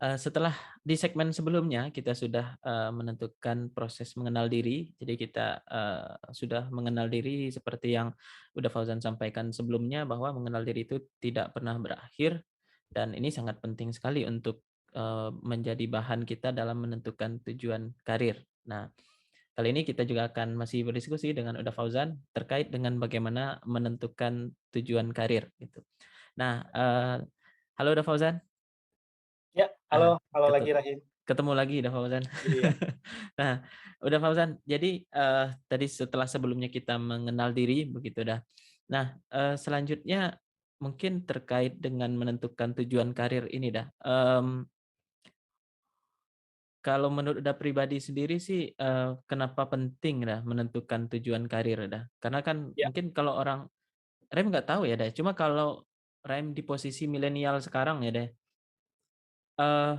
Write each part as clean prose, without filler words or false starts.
Setelah di segmen sebelumnya kita sudah, menentukan proses mengenal diri, jadi kita, sudah mengenal diri seperti yang udah Fauzan sampaikan sebelumnya bahwa mengenal diri itu tidak pernah berakhir dan ini sangat penting sekali untuk, menjadi bahan kita dalam menentukan tujuan karir. Nah, kali ini kita juga akan masih berdiskusi dengan Uda Fauzan terkait dengan bagaimana menentukan tujuan karir gitu. Nah, halo Uda Fauzan. Ya, halo Ah, halo ketu lagi Rahim. ketemu lagi dah Fauzan. Iya, Nah, udah Fauzan, jadi, tadi setelah sebelumnya kita mengenal diri begitu dah. Nah, selanjutnya mungkin terkait dengan menentukan tujuan karir ini dah, kalau menurut Uda pribadi sendiri sih, kenapa penting dah menentukan tujuan karir dah? Karena kan ya, mungkin kalau orang Rem nggak tahu ya dah, cuma kalau Rem di posisi milenial sekarang ya deh, eee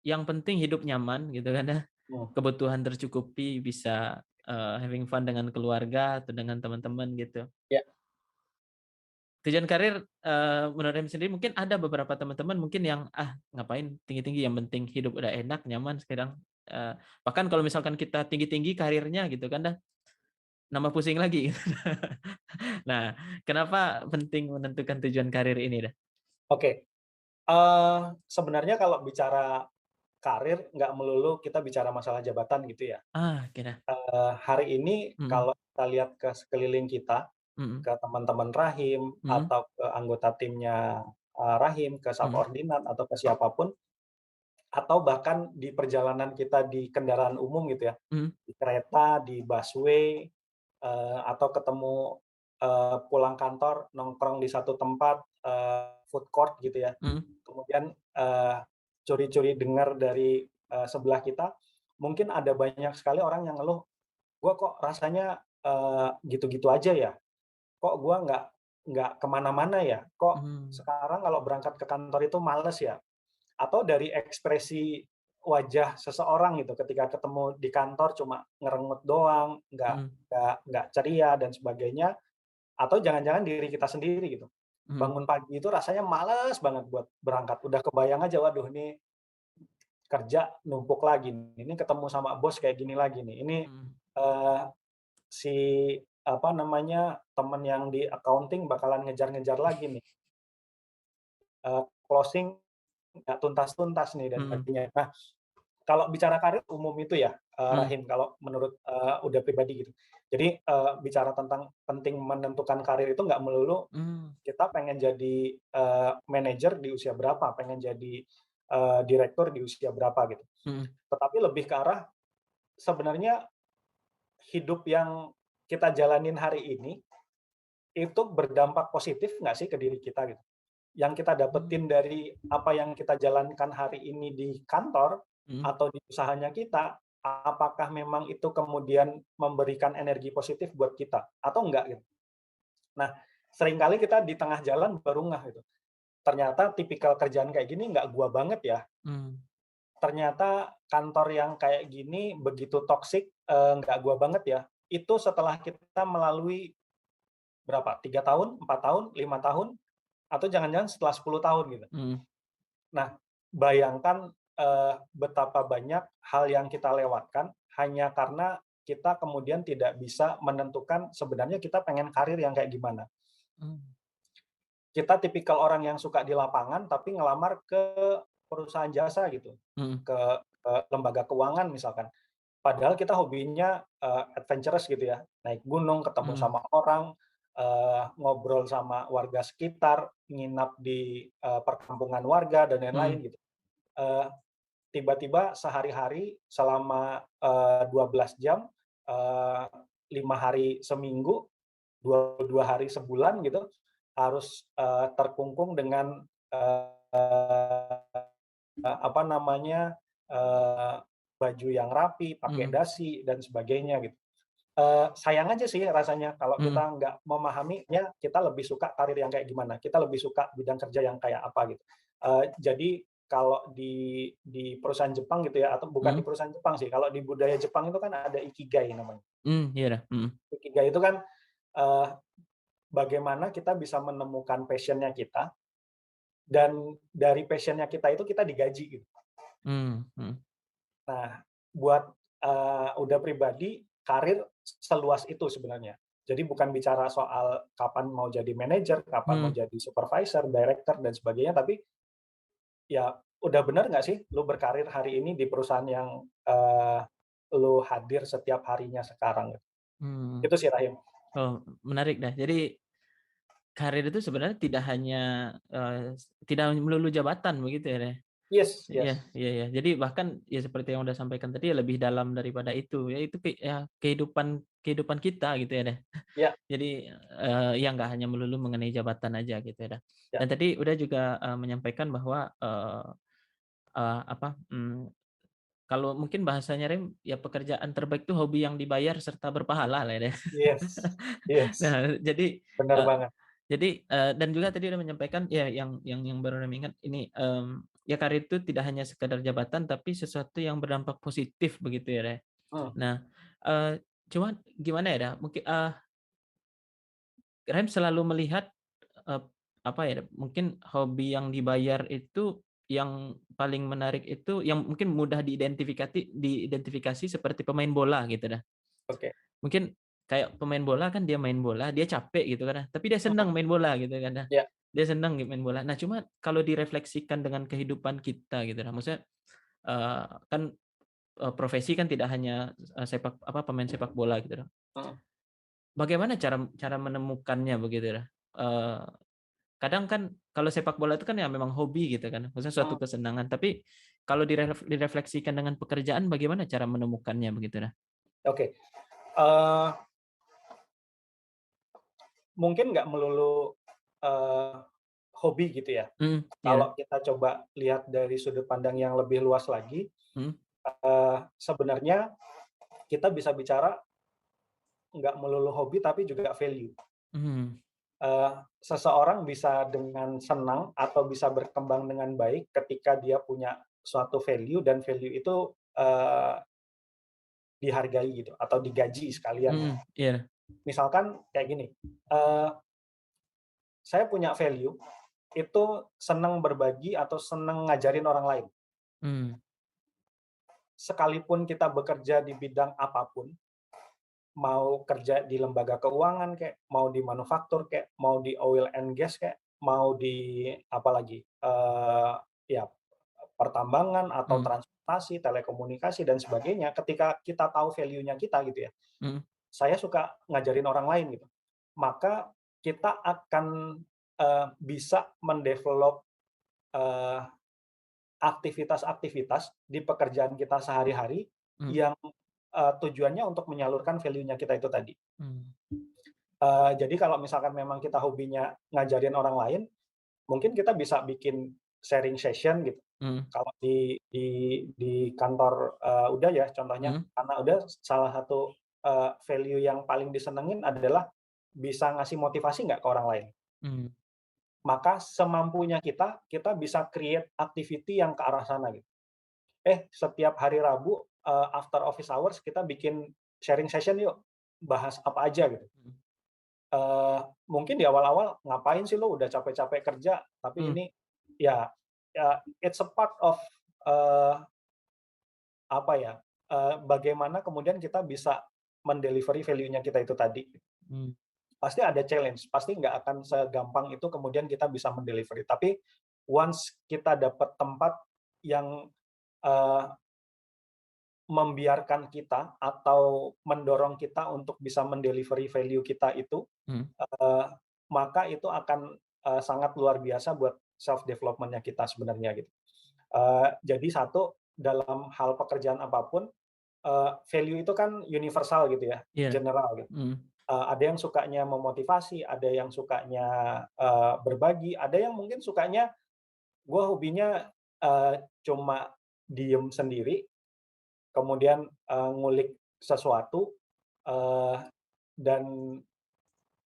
yang penting hidup nyaman gitu kan ya, mmm, kebutuhan tercukupi, bisa, having fun dengan keluarga atau dengan teman-teman gitu. ya, Tujuan karir, menurut Emi sendiri mungkin ada beberapa teman-teman mungkin yang, "Ah, ngapain tinggi-tinggi, yang penting hidup udah enak, nyaman sekarang." Bahkan kalau misalkan kita tinggi-tinggi karirnya gitu kan dah, nambah pusing lagi. Nah, kenapa penting menentukan tujuan karir ini dah? oke. Sebenarnya kalau bicara karir nggak melulu kita bicara masalah jabatan gitu ya. Ah, oke dah. Hari ini Mhm kalau kita lihat ke sekeliling kita, mhm ke teman-teman Rahim mhm atau ke anggota timnya, Rahim, ke mhm subordinat atau ke siapapun, atau bahkan di perjalanan kita di kendaraan umum gitu ya, mhm di kereta, di busway, atau ketemu, pulang kantor nongkrong di satu tempat, food court gitu ya. mhm Kemudian, curi-curi dengar dari, sebelah kita, mungkin ada banyak sekali orang yang ngeluh, "Gua kok rasanya, gitu-gitu aja ya? Kok gua nggak kemana-mana ya? Kok mhm sekarang kalau berangkat ke kantor itu males ya?" Atau dari ekspresi wajah seseorang gitu ketika ketemu di kantor cuma ngerengut doang, mhm nggak ceria dan sebagainya, atau jangan-jangan diri kita sendiri gitu. mhm Bangun pagi itu rasanya males banget buat berangkat, udah kebayang aja, "Waduh ini kerja numpuk lagi nih, ini ketemu sama bos kayak gini lagi nih, ini, mhm. eee, si apa namanya, temen yang di accounting bakalan ngejar-ngejar lagi nih, closing nggak tuntas-tuntas nih," dan Mhm sebagainya. Nah, kalau bicara karir umum itu ya, mhm Rahim, kalau menurut, Uda pribadi gitu. Jadi, bicara tentang penting menentukan karir itu nggak melulu mhm kita pengen jadi, manajer di usia berapa, pengen jadi, direktur di usia berapa gitu. mhm Tetapi lebih ke arah sebenarnya hidup yang kita jalanin hari ini, itu berdampak positif nggak sih ke diri kita gitu? Yang kita dapetin mhm dari apa yang kita jalankan hari ini di kantor mhm atau di usahanya kita, apakah memang itu kemudian memberikan energi positif buat kita atau enggak gitu. Nah, seringkali kita di tengah jalan baru ngeh gitu, ternyata tipikal kerjaan kayak gini nggak gua banget ya, mhm ternyata kantor yang kayak gini begitu toksik, nggak gua banget ya. Itu setelah kita melalui berapa, 3 tahun, 4 tahun, 5 tahun, atau jangan-jangan setelah 10 tahun gitu. mhm Nah, bayangkan, betapa banyak hal yang kita lewatkan hanya karena kita kemudian tidak bisa menentukan sebenarnya kita pengen karir yang kayak gimana. mhm Kita tipikal orang yang suka di lapangan tapi ngelamar ke perusahaan jasa gitu, mhm ke lembaga keuangan misalkan. Padahal kita hobinya, adventurous gitu ya, naik gunung, ketemu mhm sama orang, ngobrol sama warga sekitar, nginap di, perkampungan warga dan lain-lain mhm gitu. Eee, Tiba-tiba sehari-hari selama, 12 jam, eee, 5 hari seminggu, 22 hari sebulan gitu, harus, terkungkung dengan, apa namanya, baju yang rapi, pakai mhm dasi dan sebagainya gitu. Sayang aja sih rasanya kalau kita mhm nggak memahaminya, kita lebih suka karir yang kayak gimana, kita lebih suka bidang kerja yang kayak apa gitu. Jadi kalau di perusahaan Jepang gitu ya, atau bukan di mhm perusahaan Jepang sih, kalau di budaya Jepang itu kan ada ikigai namanya. iya dah, mhm Ikigai itu kan, eee, bagaimana kita bisa menemukan passion-nya kita, dan dari passion-nya kita itu kita digaji gitu. Mhm. Nah, buat, udah pribadi, karir seluas itu sebenarnya. Jadi bukan bicara soal kapan mau jadi manajer, kapan mau Mmm, jadi supervisor, director, dan sebagainya, tapi ya udah bener nggak sih lu berkarir hari ini di perusahaan yang, lu hadir setiap harinya sekarang, gitu. mhm. Itu sih, Rahim. Oh, menarik dah. Jadi karir itu sebenarnya tidak hanya, tidak melulu jabatan begitu ya, Re? Yes, Iya yes. iya iya. Jadi bahkan ya seperti yang udah sampaikan tadi ya lebih dalam daripada itu, yaitu ya kehidupan kehidupan kita gitu ya, Deh. Ya, Jadi, ya nggak hanya melulu mengenai jabatan aja gitu ya, Dah. Dan ya, tadi udah juga, menyampaikan bahwa, apa, kalau mungkin bahasanya Rem, ya pekerjaan terbaik itu hobi yang dibayar serta berpahala lah ya, Deh. yes, yes, Nah, bener eee, banget. dan juga tadi udah menyampaikan ya yang baru Rem ingat ini, ya karir itu tidak hanya sekedar jabatan, tapi sesuatu yang berdampak positif begitu ya, Deh. Mhm, Nah, cuman gimana ya, Dah, mungkin, Rem selalu melihat, eee, apa ya, mungkin hobi yang dibayar itu yang paling menarik itu yang mungkin mudah diidentifikasi seperti pemain bola gitu dah. oke. Mungkin kayak pemain bola kan dia main bola, dia capek gitu kan, tapi dia Mhm, senang main bola gitu kan dah. ya, Dia senang main bola. Nah, cuma kalau direfleksikan dengan kehidupan kita gitu nah, maksudnya, kan, profesi kan tidak hanya, pemain sepak bola gitu dah. mhm, Bagaimana cara cara menemukannya begitu dah? Kadang kan kalau sepak bola itu kan ya memang hobi gitu kan, maksudnya mhm, suatu kesenangan, tapi kalau direfleksikan dengan pekerjaan bagaimana cara menemukannya begitu nah? oke. Eee, Mungkin nggak melulu, eee, hobi gitu ya. Iya, Kalau kita coba lihat dari sudut pandang yang lebih luas lagi, mhm, sebenarnya kita bisa bicara nggak melulu hobi tapi juga value. mhm, Seseorang bisa dengan senang atau bisa berkembang dengan baik ketika dia punya suatu value dan value itu, dihargai gitu atau digaji sekalian gitu. iya, Misalkan kayak gini, eee, saya punya value itu senang berbagi atau senang ngajarin orang lain. mmm, Sekalipun kita bekerja di bidang apapun, mau kerja di lembaga keuangan kek, mau di manufaktur kek, mau di oil and gas kek, mau di apalagi, ya pertambangan atau mhm, transportasi, telekomunikasi dan sebagainya, ketika kita tahu value-nya kita gitu ya, mhm, saya suka ngajarin orang lain gitu, maka kita akan, bisa mendevelop, eee, aktivitas-aktivitas di pekerjaan kita sehari-hari mhm, yang, tujuannya untuk menyalurkan value-nya kita itu tadi. mmm, Jadi kalau misalkan memang kita hobinya ngajarin orang lain, mungkin kita bisa bikin sharing session gitu. mhm, Kalau di kantor, udah ya contohnya, mhm, karena udah salah satu, value yang paling disenengin adalah bisa ngasih motivasi nggak ke orang lain. mmm, Maka semampunya kita, kita bisa create activity yang ke arah sana gitu. Setiap hari Rabu, after office hours kita bikin sharing session yuk, bahas apa aja gitu. mhm, Mungkin di awal-awal, "Ngapain sih lu udah capek-capek kerja?" Tapi mmm, ini ya ya it's a part of, eee, apa ya, bagaimana kemudian kita bisa mendelivery value-nya kita itu tadi. mmm, Pasti ada challenge, pasti nggak akan segampang itu kemudian kita bisa mendelivery. Tapi once kita dapat tempat yang, eee, membiarkan kita atau mendorong kita untuk bisa mendelivery value kita itu, mhm, Eee, maka itu akan, sangat luar biasa buat self development-nya kita sebenarnya gitu. Jadi satu, dalam hal pekerjaan apapun, value itu kan universal gitu ya, iya, general gitu. mhm, Ada yang sukanya memotivasi, ada yang sukanya, berbagi, ada yang mungkin sukanya, gue hobinya, cuma diem sendiri, kemudian, ngulik sesuatu, eee, dan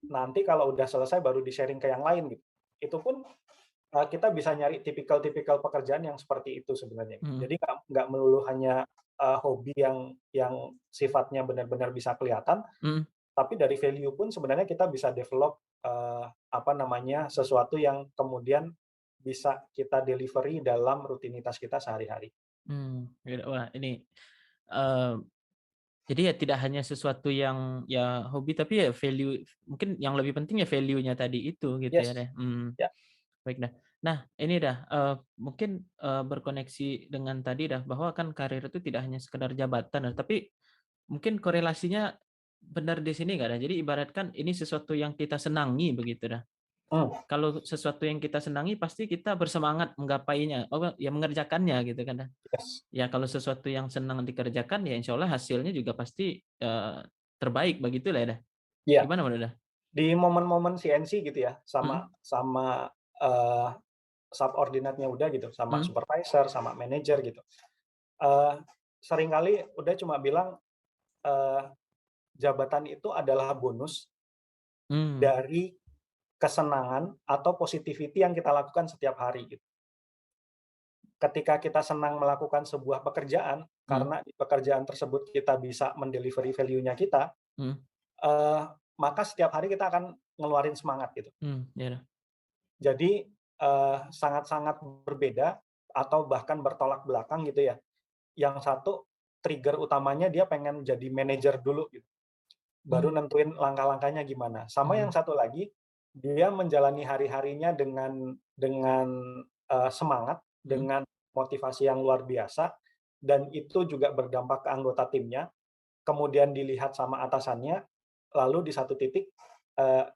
nanti kalau udah selesai baru di-sharing ke yang lain gitu. Itu pun, kita bisa nyari tipikal-tipikal pekerjaan yang seperti itu sebenarnya. mhm, Jadi nggak melulu hanya, hobi yang sifatnya benar-benar bisa kelihatan, mhm, tapi dari value pun sebenarnya kita bisa develop, apa namanya, sesuatu yang kemudian bisa kita delivery dalam rutinitas kita sehari-hari. Ya, wah ini, eee, jadi ya tidak hanya sesuatu yang ya hobi, tapi ya value mungkin yang lebih penting ya value-nya tadi itu gitu ya Yes, deh, ya, baik dah. Nah ini dah, mungkin, berkoneksi dengan tadi dah, bahwa kan karir itu tidak hanya sekedar jabatan, tapi mungkin korelasinya benar di sini nggak dah? Jadi ibaratkan ini sesuatu yang kita senangi begitu dah. mmm, Kalau sesuatu yang kita senangi pasti kita bersemangat menggapainya, ya mengerjakannya gitu kan dah. yes, Ya kalau sesuatu yang senang dikerjakan ya insya Allah hasilnya juga pasti, terbaik begitulah ya dah. iya. Gimana menurut dah? Di momen-momen CNC gitu ya, Mhm, sama sama, eee, subordinate-nya udah gitu, sama mhm, supervisor, sama manajer gitu, eee, seringkali udah cuma bilang, eee, jabatan itu adalah bonus mmm, dari kesenangan atau positivity yang kita lakukan setiap hari gitu. Ketika kita senang melakukan sebuah pekerjaan, mhm, karena di pekerjaan tersebut kita bisa mendelivery value-nya kita, mhm, eee, maka setiap hari kita akan ngeluarin semangat gitu. ya dah, Jadi, sangat-sangat berbeda atau bahkan bertolak belakang gitu ya. Yang satu trigger utamanya dia pengen jadi manajer dulu gitu, baru mmm, nentuin langkah-langkahnya gimana. Sama yang mhm, satu lagi, dia menjalani hari-harinya dengan semangat, mhm, dengan motivasi yang luar biasa, dan itu juga berdampak ke anggota timnya, kemudian dilihat sama atasannya, lalu di satu titik,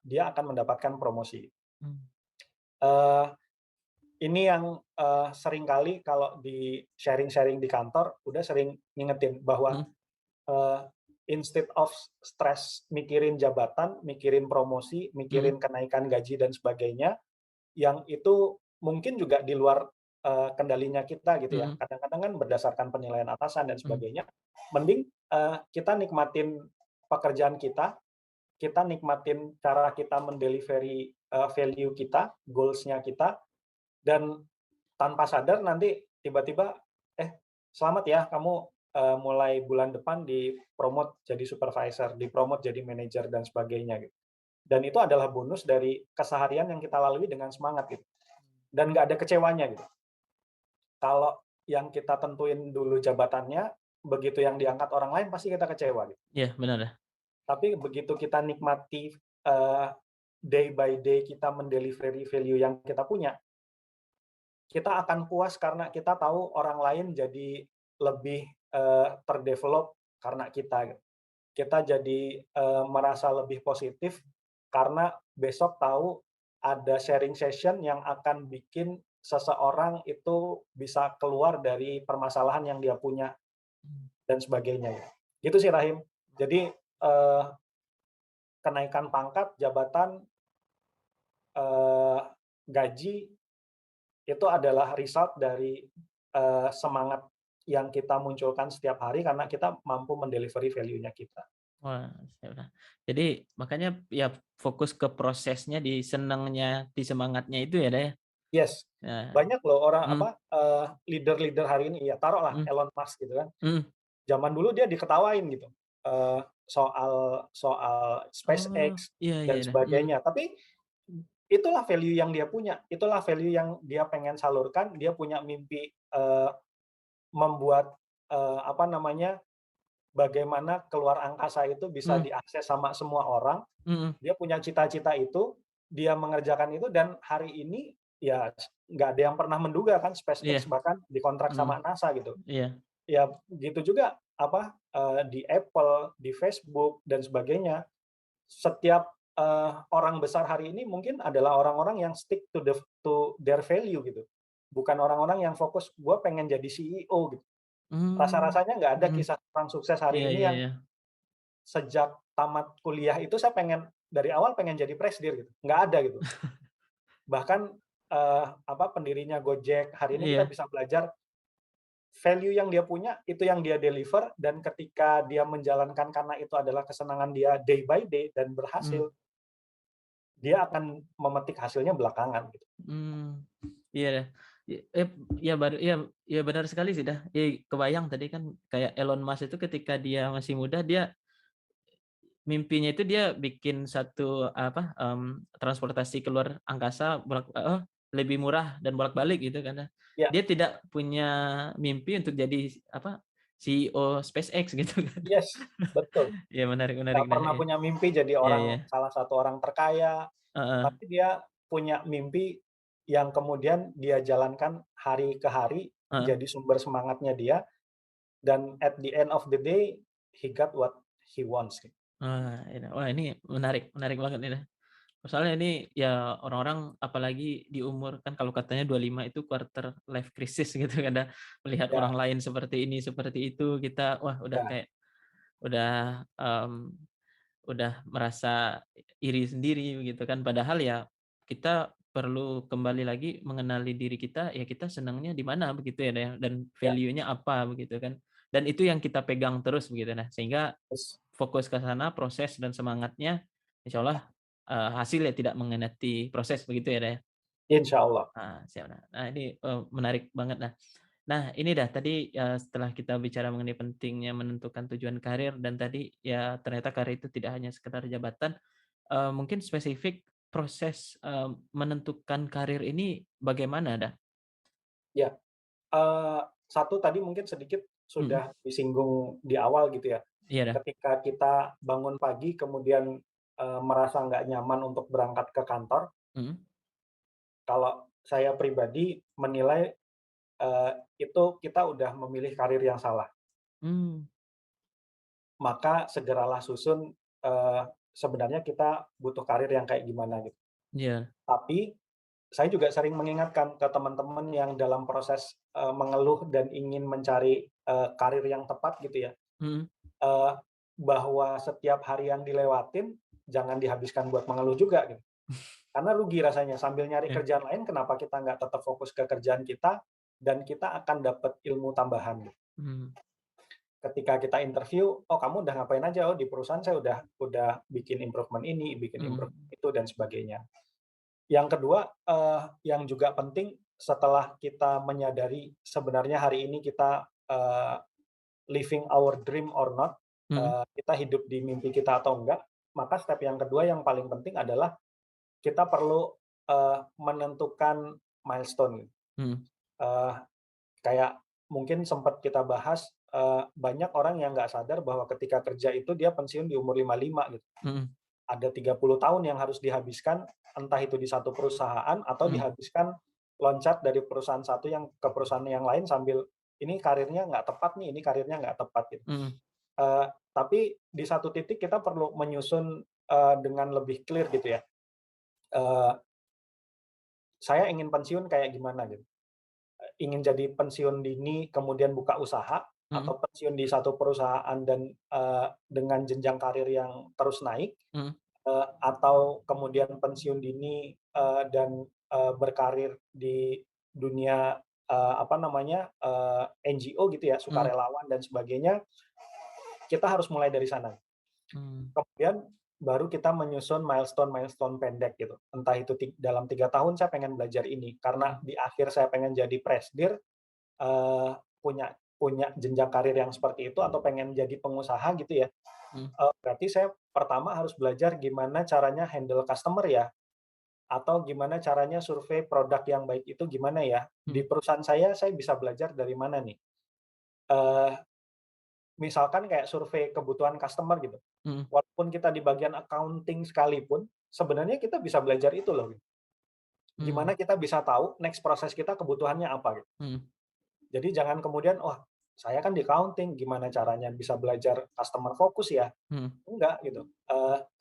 dia akan mendapatkan promosi. mmm, Eee Ini yang, seringkali kalau di sharing-sharing di kantor, udah sering ngingetin bahwa, mhm, eee, instead of stres mikirin jabatan, mikirin promosi, mhm, mikirin kenaikan gaji dan sebagainya, yang itu mungkin juga di luar, kendalinya kita gitu ya. mhm, Kadang-kadang kan berdasarkan penilaian atasan dan mhm, sebagainya, mending, kita nikmatin pekerjaan kita, kita nikmatin cara kita mendelivery, value kita, goals-nya kita, dan tanpa sadar nanti tiba-tiba, "Eh, selamat ya kamu, mulai bulan depan di-promote jadi supervisor, di-promote jadi manajer," dan sebagainya gitu. Dan itu adalah bonus dari keseharian yang kita lalui dengan semangat gitu, dan nggak ada kecewanya gitu. Kalau yang kita tentuin dulu jabatannya, begitu yang diangkat orang lain pasti kita kecewa gitu. iya benar dah, Tapi begitu kita nikmati, eee, day by day kita mendelivery value yang kita punya, kita akan puas karena kita tahu orang lain jadi lebih, ter-develop karena kita gitu. Kita jadi, merasa lebih positif karena besok tahu ada sharing session yang akan bikin seseorang itu bisa keluar dari permasalahan yang dia punya mmm, dan sebagainya gitu. Gitu sih Rahim. Jadi, kenaikan pangkat, jabatan, eee, gaji itu adalah result dari, semangat yang kita munculkan setiap hari karena kita mampu mendelivery value-nya kita. wah siap dah. Jadi makanya ya fokus ke prosesnya, di senengnya, di semangatnya itu ya dah ya? Yes, Nah, banyak loh orang mhm, apa, leader-leader hari ini ya taruhlah mhm, Elon Musk gitu kan, mhm, zaman dulu dia diketawain gitu, soal soal oh, SpaceX iya iya dan dah, sebagainya, tapi itulah value yang dia punya, itulah value yang dia pengen salurkan, dia punya mimpi, membuat, apa namanya, bagaimana keluar angkasa itu bisa mhm, diakses sama semua orang, mhm, dia punya cita-cita itu, dia mengerjakan itu dan hari ini ya nggak ada yang pernah menduga kan iya, SpaceX bahkan dikontrak mhm, sama NASA gitu. iya, Ya gitu juga apa, di Apple, di Facebook dan sebagainya. Setiap, orang besar hari ini mungkin adalah orang-orang yang stick to their value gitu. Bukan orang-orang yang fokus, "Gua pengen jadi CEO," gitu. mmm, Rasa-rasanya nggak ada mhm, kisah orang sukses hari iya ini iya yang iya, sejak tamat kuliah itu saya pengen dari awal pengen jadi presidir gitu, nggak ada gitu. Bahkan, apa, pendirinya Gojek, hari ini kita iya, bisa belajar value yang dia punya, itu yang dia deliver, dan ketika dia menjalankan karena itu adalah kesenangan dia day by day dan berhasil, mmm, dia akan memetik hasilnya belakangan gitu. mmm, iya dah, iya baru iya iya benar sekali sih dah, kebayang tadi kan kayak Elon Musk itu ketika dia masih muda, dia mimpinya itu dia bikin satu apa, transportasi keluar angkasa lebih murah dan bolak-balik gitu karena Ya, dia tidak punya mimpi untuk jadi apa, CEO SpaceX gitu kan. yes, betul. Iya menarik menarik. Nggak Nah pernah iya. punya mimpi jadi Iya iya. salah satu orang terkaya, Heeh tapi dia punya mimpi yang kemudian dia jalankan hari ke hari, heeh. jadi sumber semangatnya dia, dan at the end of the day, he got what he wants. Wah ini menarik menarik banget ini. Soalnya ini ya orang-orang apalagi di umur kan kalau katanya 25 itu quarter life crisis gitu kan, melihat Ya, orang lain seperti ini, seperti itu, kita wah udah ya, kayak udah, udah merasa iri sendiri begitu kan. Padahal ya kita perlu kembali lagi mengenali diri kita, ya kita senangnya di mana begitu ya, dan ya, value-nya apa begitu kan. Dan itu yang kita pegang terus begitu. Nah, sehingga terus fokus ke sana, proses dan semangatnya, insya Allah hasil ya tidak mengkhianati proses begitu ya, ya? insya Allah. Siap. Nah ini, menarik banget. Nah ini dah tadi, setelah kita bicara mengenai pentingnya menentukan tujuan karir dan tadi ya ternyata karir itu tidak hanya sekedar jabatan, mungkin spesifik proses, menentukan karir ini bagaimana dah? Ya, satu tadi mungkin sedikit Mhm, sudah disinggung di awal gitu ya. iya dah, Ketika kita bangun pagi kemudian, merasa nggak nyaman untuk berangkat ke kantor, mhm, kalau saya pribadi menilai, itu kita udah memilih karir yang salah. mmm, Maka segeralah susun, sebenarnya kita butuh karir yang kayak gimana gitu. iya, Tapi saya juga sering mengingatkan ke teman-teman yang dalam proses, mengeluh dan ingin mencari, karir yang tepat gitu ya, mhm, eee, bahwa setiap hari yang dilewatin jangan dihabiskan buat mengeluh juga gitu. Karena rugi rasanya sambil nyari iya, kerjaan lain kenapa kita nggak tetap fokus ke kerjaan kita dan kita akan dapat ilmu tambahan gitu. mmm, Ketika kita interview, "Oh kamu udah ngapain aja?" "Oh di perusahaan saya udah bikin improvement ini, bikin improvement mhm, itu," dan sebagainya. Yang kedua, yang juga penting setelah kita menyadari sebenarnya hari ini kita, living our dream or not, mhm, kita hidup di mimpi kita atau enggak, maka step yang kedua yang paling penting adalah kita perlu, menentukan milestone. mhm, Eee, kayak mungkin sempat kita bahas, banyak orang yang nggak sadar bahwa ketika kerja itu dia pensiun di umur 55 gitu. mhm, Ada 30 tahun yang harus dihabiskan, entah itu di satu perusahaan atau mhm, dihabiskan loncat dari perusahaan satu yang ke perusahaan yang lain sambil, "Ini karirnya nggak tepat nih, ini karirnya nggak tepat," gitu. mhm, Tapi di satu titik kita perlu menyusun, dengan lebih clear gitu ya, eee, saya ingin pensiun kayak gimana gitu. Ingin jadi pensiun dini kemudian buka usaha, mhm, atau pensiun di satu perusahaan dan, dengan jenjang karir yang terus naik, mhm, atau kemudian pensiun dini, dan, berkarir di dunia, apa namanya, NGO gitu ya, mhm, sukarelawan dan sebagainya, kita harus mulai dari sana. mmm, Kemudian baru kita menyusun milestone-milestone pendek gitu. Entah itu dalam 3 tahun saya pengen belajar ini, karena mhm, di akhir saya pengen jadi presidir, punya punya jenjang karir yang seperti itu atau pengen jadi pengusaha gitu ya, mhm, berarti saya pertama harus belajar gimana caranya handle customer ya, atau gimana caranya survei produk yang baik itu gimana ya. Di mhm, perusahaan saya bisa belajar dari mana nih? Eee, misalkan kayak survei kebutuhan customer gitu, mhm, walaupun kita di bagian accounting sekalipun, sebenarnya kita bisa belajar itu loh. mmm, Gimana kita bisa tahu next proses kita kebutuhannya apa gitu. mhm, Jadi jangan kemudian, "Wah, saya kan di accounting, gimana caranya bisa belajar customer focus ya?" mhm, Enggak gitu.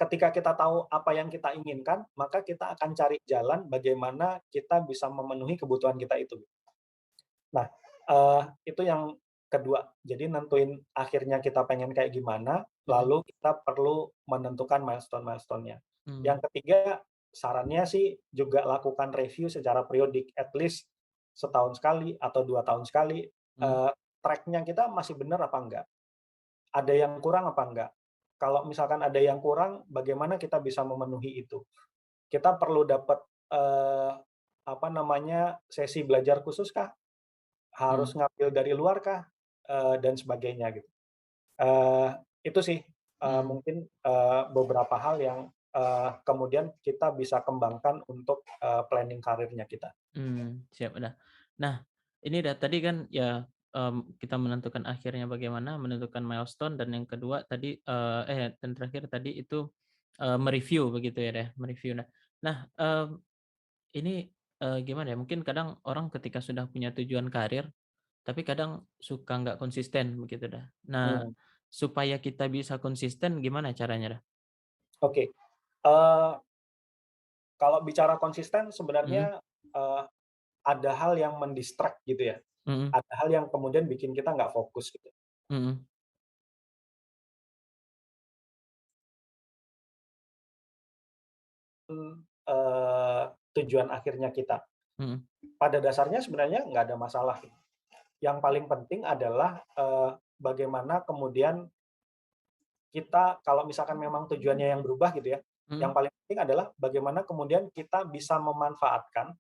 Ketika kita tahu apa yang kita inginkan, maka kita akan cari jalan bagaimana kita bisa memenuhi kebutuhan kita itu. Nah, itu yang kedua. Jadi nentuin akhirnya kita pengen kayak gimana, mhm, lalu kita perlu menentukan milestone-milestone-nya. mmm, Yang ketiga, sarannya sih juga lakukan review secara periodik, at least setahun sekali atau 2 tahun sekali, mhm, track-nya kita masih benar apa enggak, ada yang kurang apa enggak. Kalau misalkan ada yang kurang, bagaimana kita bisa memenuhi itu. Kita perlu dapat, eee, apa namanya, sesi belajar khusus kah? Harus mhm, ngambil dari luar kah? Dan sebagainya gitu. Eee, itu sih, mmm, mungkin, beberapa hal yang, kemudian kita bisa kembangkan untuk planning karirnya kita. Siap udah. Nah, ini tadi kan ya, kita menentukan akhirnya bagaimana, menentukan milestone dan yang kedua tadi, dan terakhir tadi itu, me-review begitu ya deh, me-review. Nah, ini, gimana ya, mungkin kadang orang ketika sudah punya tujuan karir, tapi kadang suka nggak konsisten begitu dah. Nah, Hmm, supaya kita bisa konsisten gimana caranya dah? oke. Eee, Kalau bicara konsisten Mhm, sebenarnya, eee, ada hal yang mendistract gitu ya, mhm, ada hal yang kemudian bikin kita nggak fokus gitu. mhm, Tujuan akhirnya kita. mhm, Pada dasarnya sebenarnya nggak ada masalah. Yang paling penting adalah, bagaimana kemudian kita kalau misalkan memang tujuannya yang berubah gitu ya, yang mhm, paling penting adalah bagaimana kemudian kita bisa memanfaatkan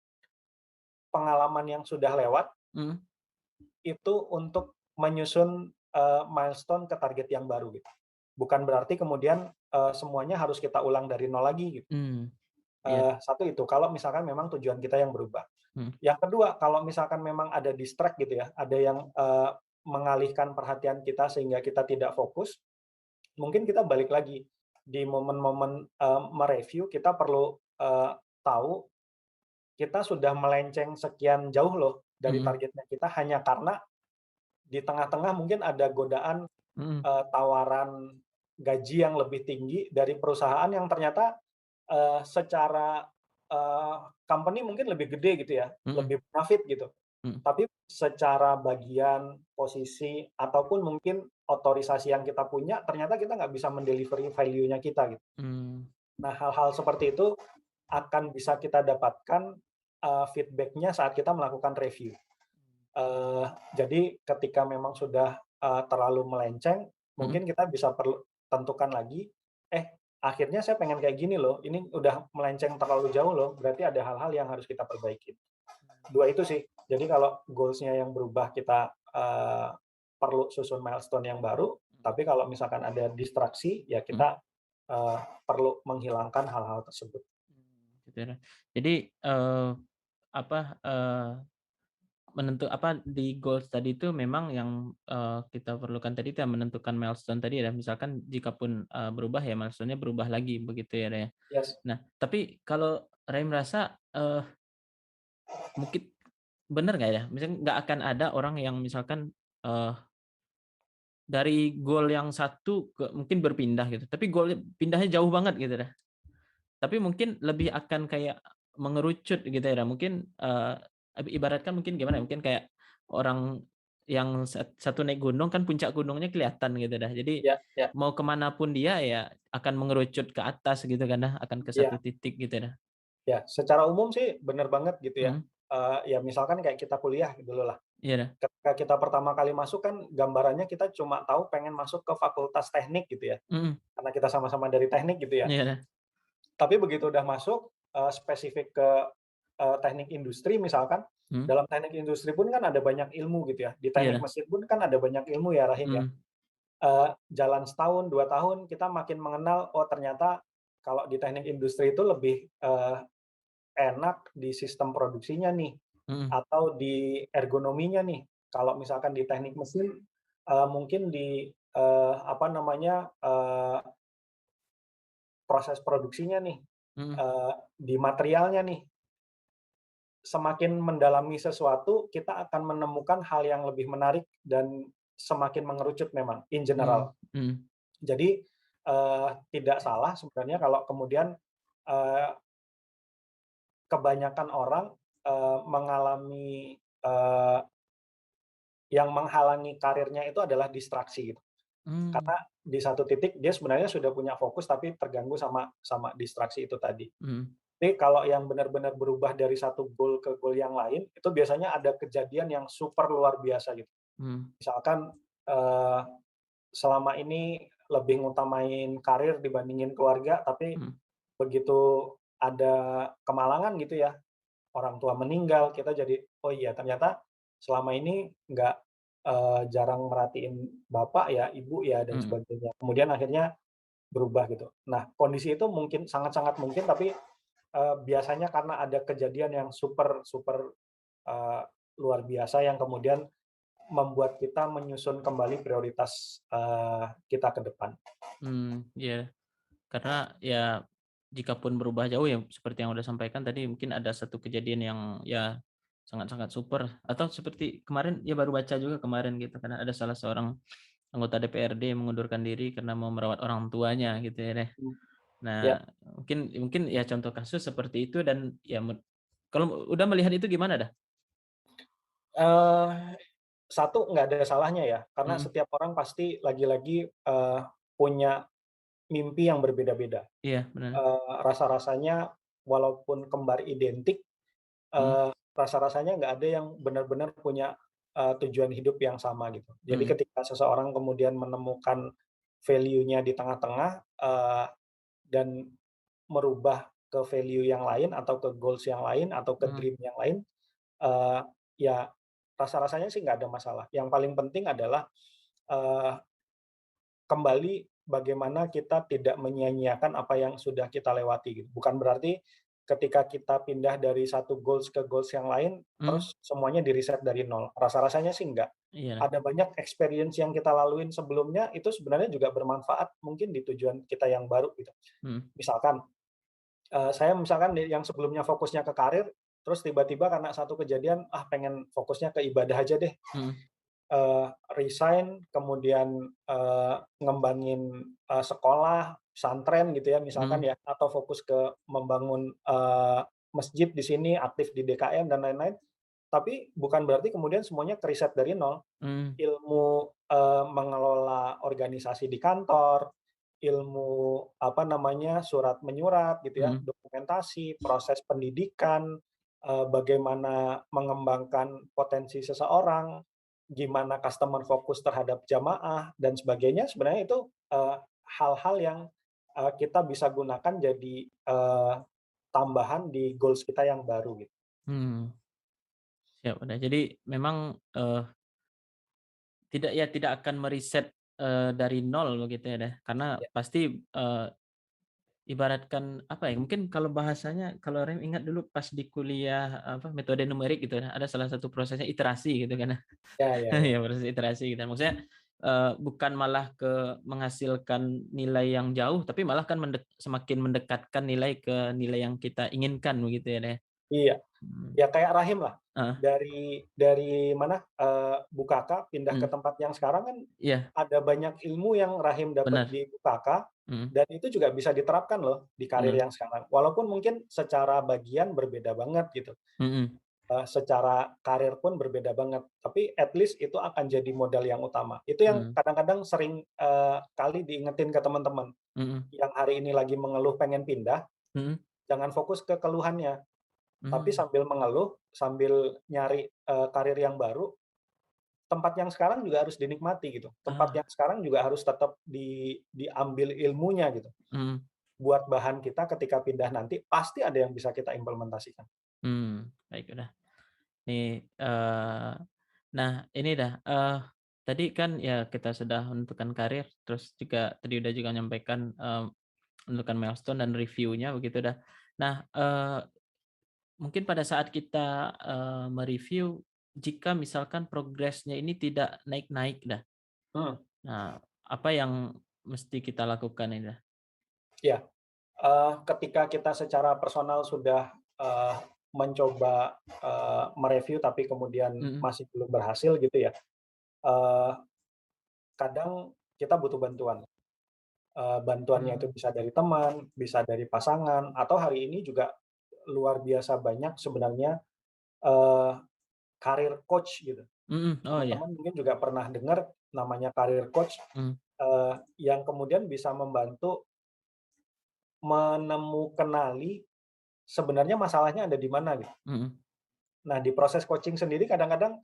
pengalaman yang sudah lewat mhm, itu untuk menyusun, milestone ke target yang baru gitu. Bukan berarti kemudian, semuanya harus kita ulang dari nol lagi gitu. mmm, iya, Satu itu, kalau misalkan memang tujuan kita yang berubah. mhm, Yang kedua, kalau misalkan memang ada distract gitu ya, ada yang, mengalihkan perhatian kita sehingga kita tidak fokus, mungkin kita balik lagi di momen-momen, mereview kita perlu, tahu kita sudah melenceng sekian jauh loh dari mhm, targetnya kita hanya karena di tengah-tengah mungkin ada godaan, mhm, tawaran gaji yang lebih tinggi dari perusahaan yang ternyata, secara, eee, company mungkin lebih gede gitu ya, mhm, lebih profit gitu. mhm, Tapi secara bagian, posisi, ataupun mungkin otorisasi yang kita punya, ternyata kita nggak bisa mendelivery value-nya kita gitu. mmm, Nah, hal-hal seperti itu akan bisa kita dapatkan, feedback-nya saat kita melakukan review. Eee, jadi ketika memang sudah, terlalu melenceng, mhm. mungkin kita bisa perlu tentukan lagi, akhirnya saya pengen kayak gini loh, ini udah melenceng terlalu jauh loh, berarti ada hal-hal yang harus kita perbaiki. Dua itu sih. Jadi kalau goals-nya yang berubah kita, perlu susun milestone yang baru, tapi kalau misalkan ada distraksi, ya Mhm, kita, perlu menghilangkan hal-hal tersebut. gitu ya. Jadi, apa, di goals tadi itu memang yang, kita perlukan tadi itu yang menentukan milestone tadi ya, misalkan jikapun, berubah ya milestone-nya berubah lagi begitu ya, ya. Yes. Nah, tapi kalau Rai merasa, mungkin bener nggak ya, misalnya nggak akan ada orang yang misalkan, eee, dari goal yang satu ke mungkin berpindah gitu, tapi pindahnya jauh banget gitu dah. Tapi mungkin lebih akan kayak mengerucut gitu ya, mungkin, ibaratkan mungkin gimana ya, mungkin kayak orang yang satu naik gunung kan puncak gunungnya kelihatan gitu dah. Jadi Ya, ya, mau ke mana pun dia ya akan mengerucut ke atas gitu kan dah, akan ke satu ya, titik gitu dah. ya. Secara umum sih bener banget gitu ya. Mhm, Ya misalkan kayak kita kuliah dulu lah. iya dah. Ketika kita pertama kali masuk kan gambarannya kita cuma tahu pengen masuk ke fakultas teknik gitu ya, Mhm, karena kita sama-sama dari teknik gitu ya. iya dah. Tapi begitu udah masuk, spesifik ke, teknik industri misalkan, Mhm, dalam teknik industri pun kan ada banyak ilmu gitu ya, di iya teknik dah. mesin pun kan ada banyak ilmu ya, Rahim, ya. Mhm, Jalan setahun, 2 tahun kita makin mengenal, oh ternyata kalau di teknik industri itu lebih, enak di sistem produksinya nih, mhm, atau di ergonominya nih. Kalau misalkan di teknik mesin, mungkin di, apa namanya, proses produksinya nih, mhm, di materialnya nih. Semakin mendalami sesuatu, kita akan menemukan hal yang lebih menarik dan semakin mengerucut memang, in mhm, general. mhm, Jadi, tidak salah sebenarnya kalau kemudian, eee, kebanyakan orang, mengalami, eee, yang menghalangi karirnya itu adalah distraksi gitu. mmm, Karena di satu titik dia sebenarnya sudah punya fokus tapi terganggu sama sama distraksi itu tadi. mhm, Tapi kalau yang benar-benar berubah dari satu goal ke goal yang lain, itu biasanya ada kejadian yang super luar biasa gitu. mhm, Misalkan, eee, selama ini lebih ngutamain karir dibandingin keluarga, tapi mhm, begitu ada kemalangan gitu ya, orang tua meninggal, kita jadi, "Oh iya ternyata selama ini nggak, jarang merhatiin bapak ya, ibu ya, dan mhm, sebagainya." Kemudian akhirnya berubah gitu. Nah, kondisi itu mungkin sangat-sangat mungkin, tapi biasanya karena ada kejadian yang super super, eee, luar biasa yang kemudian membuat kita menyusun kembali prioritas, kita ke depan. Iya. Karena ya jikapun berubah jauh ya seperti yang udah sampaikan tadi mungkin ada satu kejadian yang ya sangat-sangat super atau seperti kemarin ya baru baca juga kemarin gitu karena ada salah seorang anggota DPRD yang mengundurkan diri karena mau merawat orang tuanya gitu ya deh. Mmm, ya, Nah, mungkin mungkin ya contoh kasus seperti itu dan ya kalau udah melihat itu gimana dah? eee, satu nggak ada salahnya ya, karena Mhm, setiap orang pasti lagi-lagi, punya mimpi yang berbeda-beda. iya benar, Rasa-rasanya walaupun kembar identik, mhm, rasa-rasanya nggak ada yang benar-benar punya, tujuan hidup yang sama gitu. Jadi mhm, ketika seseorang kemudian menemukan value-nya di tengah-tengah, dan merubah ke value yang lain atau ke goals yang lain atau ke mhm, dream yang lain, eee, ya rasa-rasanya sih nggak ada masalah. Yang paling penting adalah, eee, kembali bagaimana kita tidak menyia-nyiakan apa yang sudah kita lewati gitu. Bukan berarti ketika kita pindah dari satu goals ke goals yang lain, mmm, terus semuanya di-reset dari nol. Rasa-rasanya sih enggak. iya lah, Ada banyak experience yang kita laluin sebelumnya, itu sebenarnya juga bermanfaat mungkin di tujuan kita yang baru gitu. mhm, Misalkan, saya misalkan yang sebelumnya fokusnya ke karir, terus tiba-tiba karena satu kejadian, "Ah, pengen fokusnya ke ibadah aja deh." mhm, Resign, kemudian, ngembangin, sekolah, pesantren gitu ya misalkan mhm, ya, atau fokus ke membangun, masjid di sini, aktif di DKM dan lain-lain, tapi bukan berarti kemudian semuanya ke-reset dari nol. mmm, Ilmu, mengelola organisasi di kantor, ilmu, apa namanya, surat menyurat gitu ya, mhm, dokumentasi, proses pendidikan, bagaimana mengembangkan potensi seseorang, gimana customer fokus terhadap jamaah dan sebagainya, sebenarnya itu, hal-hal yang, kita bisa gunakan jadi, tambahan di goals kita yang baru gitu. mmm, siap udah. Jadi memang, tidak akan meriset, dari nol begitu ya deh, karena Ya. pasti, ibaratkan apa ya, mungkin kalau bahasanya kalau Rem ingat dulu pas di kuliah apa, metode numerik gitu ya, ada salah satu prosesnya iterasi gitu kan ya. Ya ya ya. Iya proses iterasi gitu. Maksudnya, bukan malah ke menghasilkan nilai yang jauh, tapi malah kan semakin mendekatkan nilai ke nilai yang kita inginkan begitu ya deh. Iya. Mhm, Ya kayak Rahim lah, heeh, dari mana, Bukaka pindah ke mhm, tempat yang sekarang kan iya ada banyak ilmu yang Rahim dapat bener, di Bukaka, mhm, dan itu juga bisa diterapkan loh di karir bener, yang sekarang. Walaupun mungkin secara bagian berbeda banget gitu, mhm, secara karir pun berbeda banget, tapi at least itu akan jadi modal yang utama. Itu yang mhm, kadang-kadang sering, kali diingetin ke teman-teman, mhm, yang hari ini lagi mengeluh pengen pindah, mhm, jangan fokus ke keluhannya. Tapi mmm, sambil mengeluh, sambil nyari, karir yang baru, tempat yang sekarang juga harus dinikmati gitu. Tempat ah, yang sekarang juga harus tetap diambil ilmunya gitu. mhm, Buat bahan kita ketika pindah nanti, pasti ada yang bisa kita implementasikan. baik udah. Nih, nah ini dah, tadi kan ya kita sudah menentukan karir, terus juga tadi udah juga nyampaikan, menentukan milestone dan reviewnya begitu dah. Nah, mungkin pada saat kita, me-review, jika misalkan progresnya ini tidak naik-naik dah. Hmm, Nah, apa yang mesti kita lakukan ini dah? ya, ketika kita secara personal sudah, mencoba, mereview tapi kemudian Mhm, masih belum berhasil gitu ya, eee, kadang kita butuh bantuan. Bantuannya itu mmm, bisa dari teman, bisa dari pasangan, atau hari ini juga luar biasa banyak sebenarnya, eee, career coach gitu. mhm, oh iya, Teman-teman mungkin juga pernah dengar namanya career coach, mmm, yang kemudian bisa membantu kenali sebenarnya masalahnya ada di mana gitu. mhm, Nah, di proses coaching sendiri kadang-kadang,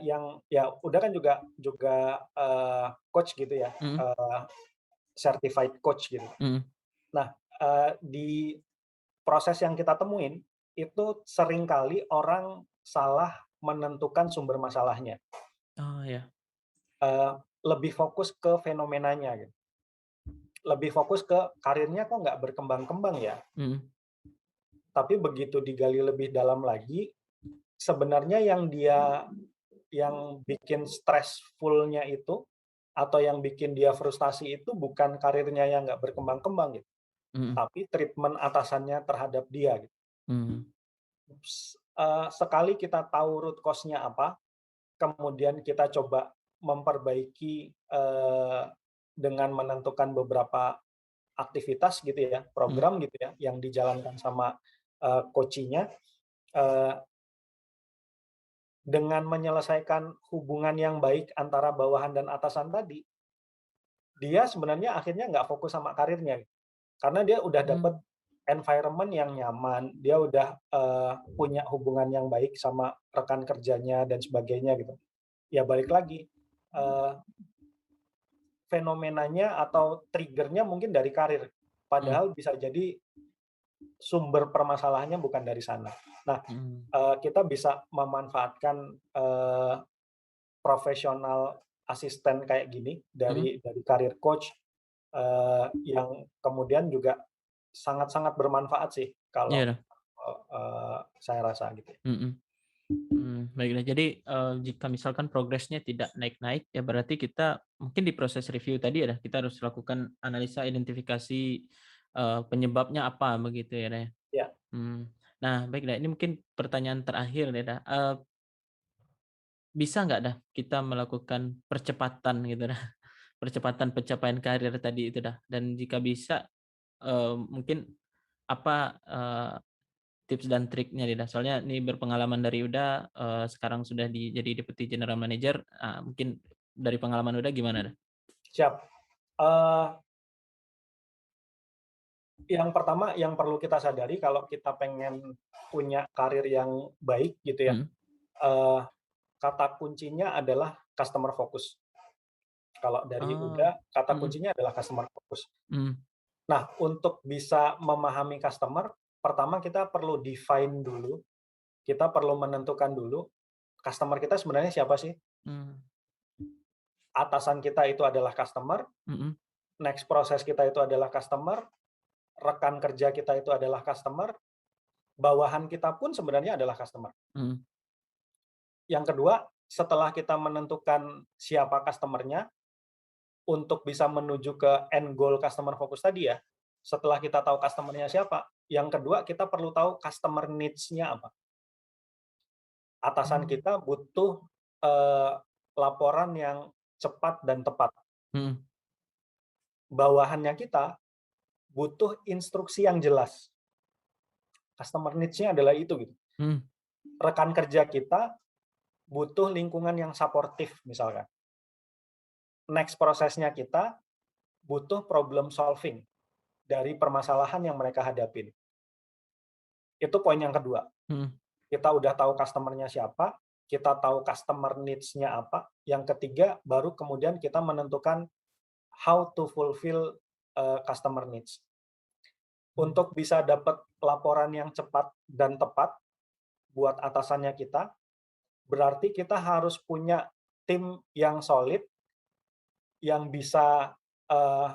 yang ya udah kan juga, coach gitu ya, mhm, certified coach gitu. mhm, Nah, di proses yang kita temuin, itu seringkali orang salah menentukan sumber masalahnya, oh iya, eee, lebih fokus ke fenomenanya gitu. lebih fokus ke karirnya kok nggak berkembang-kembang ya. Mhm. Tapi begitu digali lebih dalam lagi, sebenarnya yang bikin stressful-nya itu, atau yang bikin dia frustasi itu bukan karirnya yang nggak berkembang-kembang gitu, Mhm. tapi treatment atasannya terhadap dia gitu. Mhm. Sekali kita tahu root cause-nya apa, kemudian kita coba memperbaiki, dengan menentukan beberapa aktivitas gitu ya, Mhm. program gitu ya, yang dijalankan sama, coaching-nya, eee, dengan menyelesaikan hubungan yang baik antara bawahan dan atasan tadi, dia sebenarnya akhirnya nggak fokus sama karirnya, karena dia udah dapet Mmm. environment yang nyaman, dia udah, punya hubungan yang baik sama rekan kerjanya dan sebagainya gitu. Ya balik lagi, eee, fenomenanya atau trigger-nya mungkin dari karir, Mhm. padahal bisa jadi sumber permasalahannya bukan dari sana. Nah, Mhm. kita bisa memanfaatkan, profesional asisten kayak gini Mhm. dari karir coach, yang kemudian juga sangat-sangat bermanfaat sih Iya kalau, dah. saya rasa gitu ya. Mhm. Baiklah. Jadi, jika misalkan progresnya tidak naik-naik, ya berarti kita mungkin di proses review tadi ya, kita harus lakukan analisa identifikasi, penyebabnya apa begitu ya, Dah, ya? Ya, Nah, baiklah, ini mungkin pertanyaan terakhir nih, Dah, bisa nggak, Dah, kita melakukan percepatan gitu, Dah, percepatan pencapaian karir tadi itu, Dah? Dan jika bisa, mungkin apa, tips dan triknya nih, Dah? Soalnya ini berpengalaman dari Uda, sekarang sudah jadi Deputi General Manager, mungkin dari pengalaman Uda gimana, Dah? siap. Eee, yang pertama yang perlu kita sadari kalau kita pengen punya karir yang baik gitu ya, Mhm. eee, kata kuncinya adalah customer focus. Kalau dari Oh. Uda, kata Mhm. kuncinya adalah customer focus. Mhm. Nah, untuk bisa memahami customer, pertama kita perlu define dulu, kita perlu menentukan dulu, customer kita sebenarnya siapa sih? Mmm. Atasan kita itu adalah customer, Mhm. next proses kita itu adalah customer, rekan kerja kita itu adalah customer, bawahan kita pun sebenarnya adalah customer. Mhm. Yang kedua, setelah kita menentukan siapa customer-nya, untuk bisa menuju ke end goal customer focus tadi ya, setelah kita tahu customer-nya siapa, yang kedua kita perlu tahu customer needs-nya apa. Atasan Mmm. kita butuh, eee, laporan yang cepat dan tepat. Mhm. Bawahannya kita butuh instruksi yang jelas. Customer needs-nya adalah itu gitu. Mhm. Rekan kerja kita butuh lingkungan yang suportif misalkan. Next prosesnya kita butuh problem solving dari permasalahan yang mereka hadapin. Itu poin yang kedua. Mhm. Kita udah tahu customer-nya siapa, kita tahu customer needs-nya apa, yang ketiga baru kemudian kita menentukan how to fulfill, customer needs. Mmm. Untuk bisa dapat laporan yang cepat dan tepat buat atasannya kita, berarti kita harus punya tim yang solid, yang bisa, eee,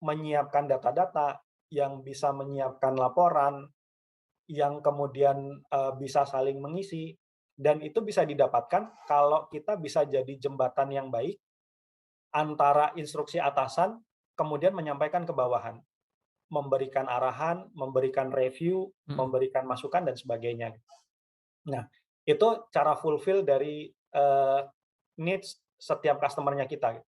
menyiapkan data-data, yang bisa menyiapkan laporan, yang kemudian, bisa saling mengisi, dan itu bisa didapatkan kalau kita bisa jadi jembatan yang baik antara instruksi atasan, kemudian menyampaikan ke bawahan, memberikan arahan, memberikan review, Mhm. memberikan masukan dan sebagainya. Nah, itu cara fulfill dari, needs setiap customer-nya kita.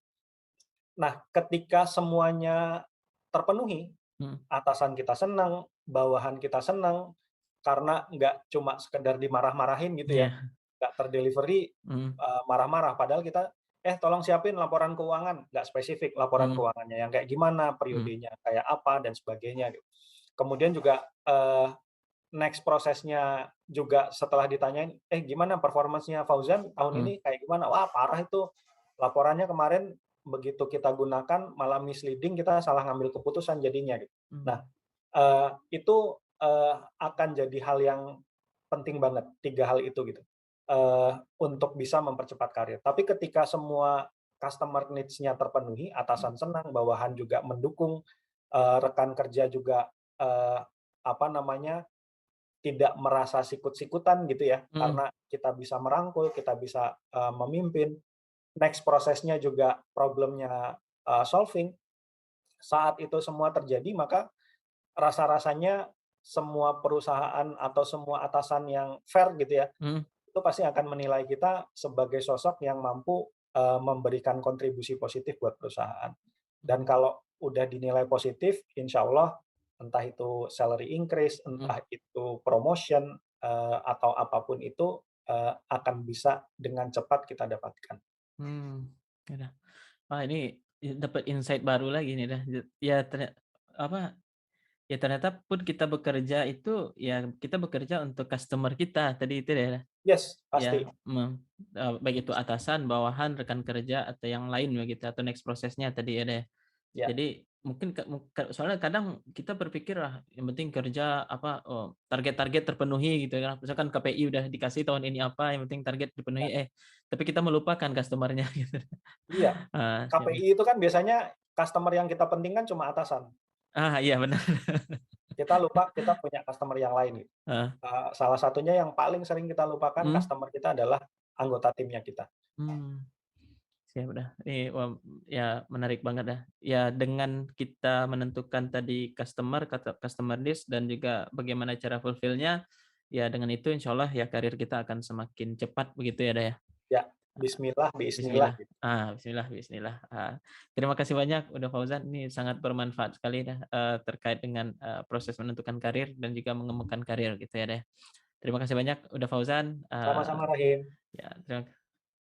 Nah, ketika semuanya terpenuhi, Mhm. atasan kita senang, bawahan kita senang, karena nggak cuma sekedar dimarah-marahin gitu ya, Iya. nggak ter-delivery, Mhm. marah-marah, padahal kita, tolong siapin laporan keuangan," nggak spesifik laporan Mhm. keuangannya yang kayak gimana, Mhm. periodenya kayak apa, dan sebagainya gitu. Kemudian juga, next prosesnya juga setelah ditanyain, gimana performance-nya Fauzan tahun ini Mhm. kayak gimana?" "Wah parah itu, laporannya kemarin begitu kita gunakan malah misleading, kita salah ngambil keputusan jadinya," gitu. Nah, Mmm. itu, akan jadi hal yang penting banget, 3 hal itu gitu, untuk bisa mempercepat karir. Tapi ketika semua customer needs-nya terpenuhi, atasan senang, bawahan juga mendukung, rekan kerja juga, apa namanya, tidak merasa sikut-sikutan gitu ya, mhm, karena kita bisa merangkul, kita bisa, memimpin, next prosesnya juga problemnya, solving. Saat itu semua terjadi, maka rasa-rasanya semua perusahaan atau semua atasan yang fair gitu ya, mhm, itu pasti akan menilai kita sebagai sosok yang mampu, memberikan kontribusi positif buat perusahaan. Dan mhm, kalau udah dinilai positif, insya Allah entah itu salary increase, mhm, entah itu promotion, atau apapun itu, akan bisa dengan cepat kita dapatkan. ya udah. Wah, ini dapat insight baru lagi nih dah. Ya apa, ya ternyata pun kita bekerja itu, ya kita bekerja untuk customer kita tadi itu ya. Yes, Ya, pasti. baik itu atasan, bawahan, rekan kerja, atau yang lain begitu, atau next prosesnya tadi ada ya. Ya, Jadi mungkin soalnya kadang kita berpikir, "Ah, yang penting kerja apa, oh, target-target terpenuhi," gitu ya. Misalkan KPI udah dikasih tahun ini apa, yang penting target dipenuhi, ya, tapi kita melupakan customer-nya gitu. iya. Ya udah. KPI itu kan biasanya customer yang kita pentingkan cuma atasan. Iya benar. Kita lupa kita punya customer yang lain gitu. Heeh, Salah satunya yang paling sering kita lupakan mmm, customer kita adalah anggota timnya kita. mmm. Siap dah. Ini wah, ya menarik banget dah. Ya dengan kita menentukan tadi customer list dan juga bagaimana cara fulfill-nya, ya dengan itu insyaallah ya karir kita akan semakin cepat begitu ya, Dah, ya? Ya, bismillah bismillah Bismillah. gitu. Bismillah bismillah. Terima kasih banyak udah Fauzan, ini sangat bermanfaat sekali dah, terkait dengan, proses menentukan karir dan juga mengemuka karir gitu ya, Dah. Terima kasih banyak udah Fauzan, Sama-sama Rahim. ya terima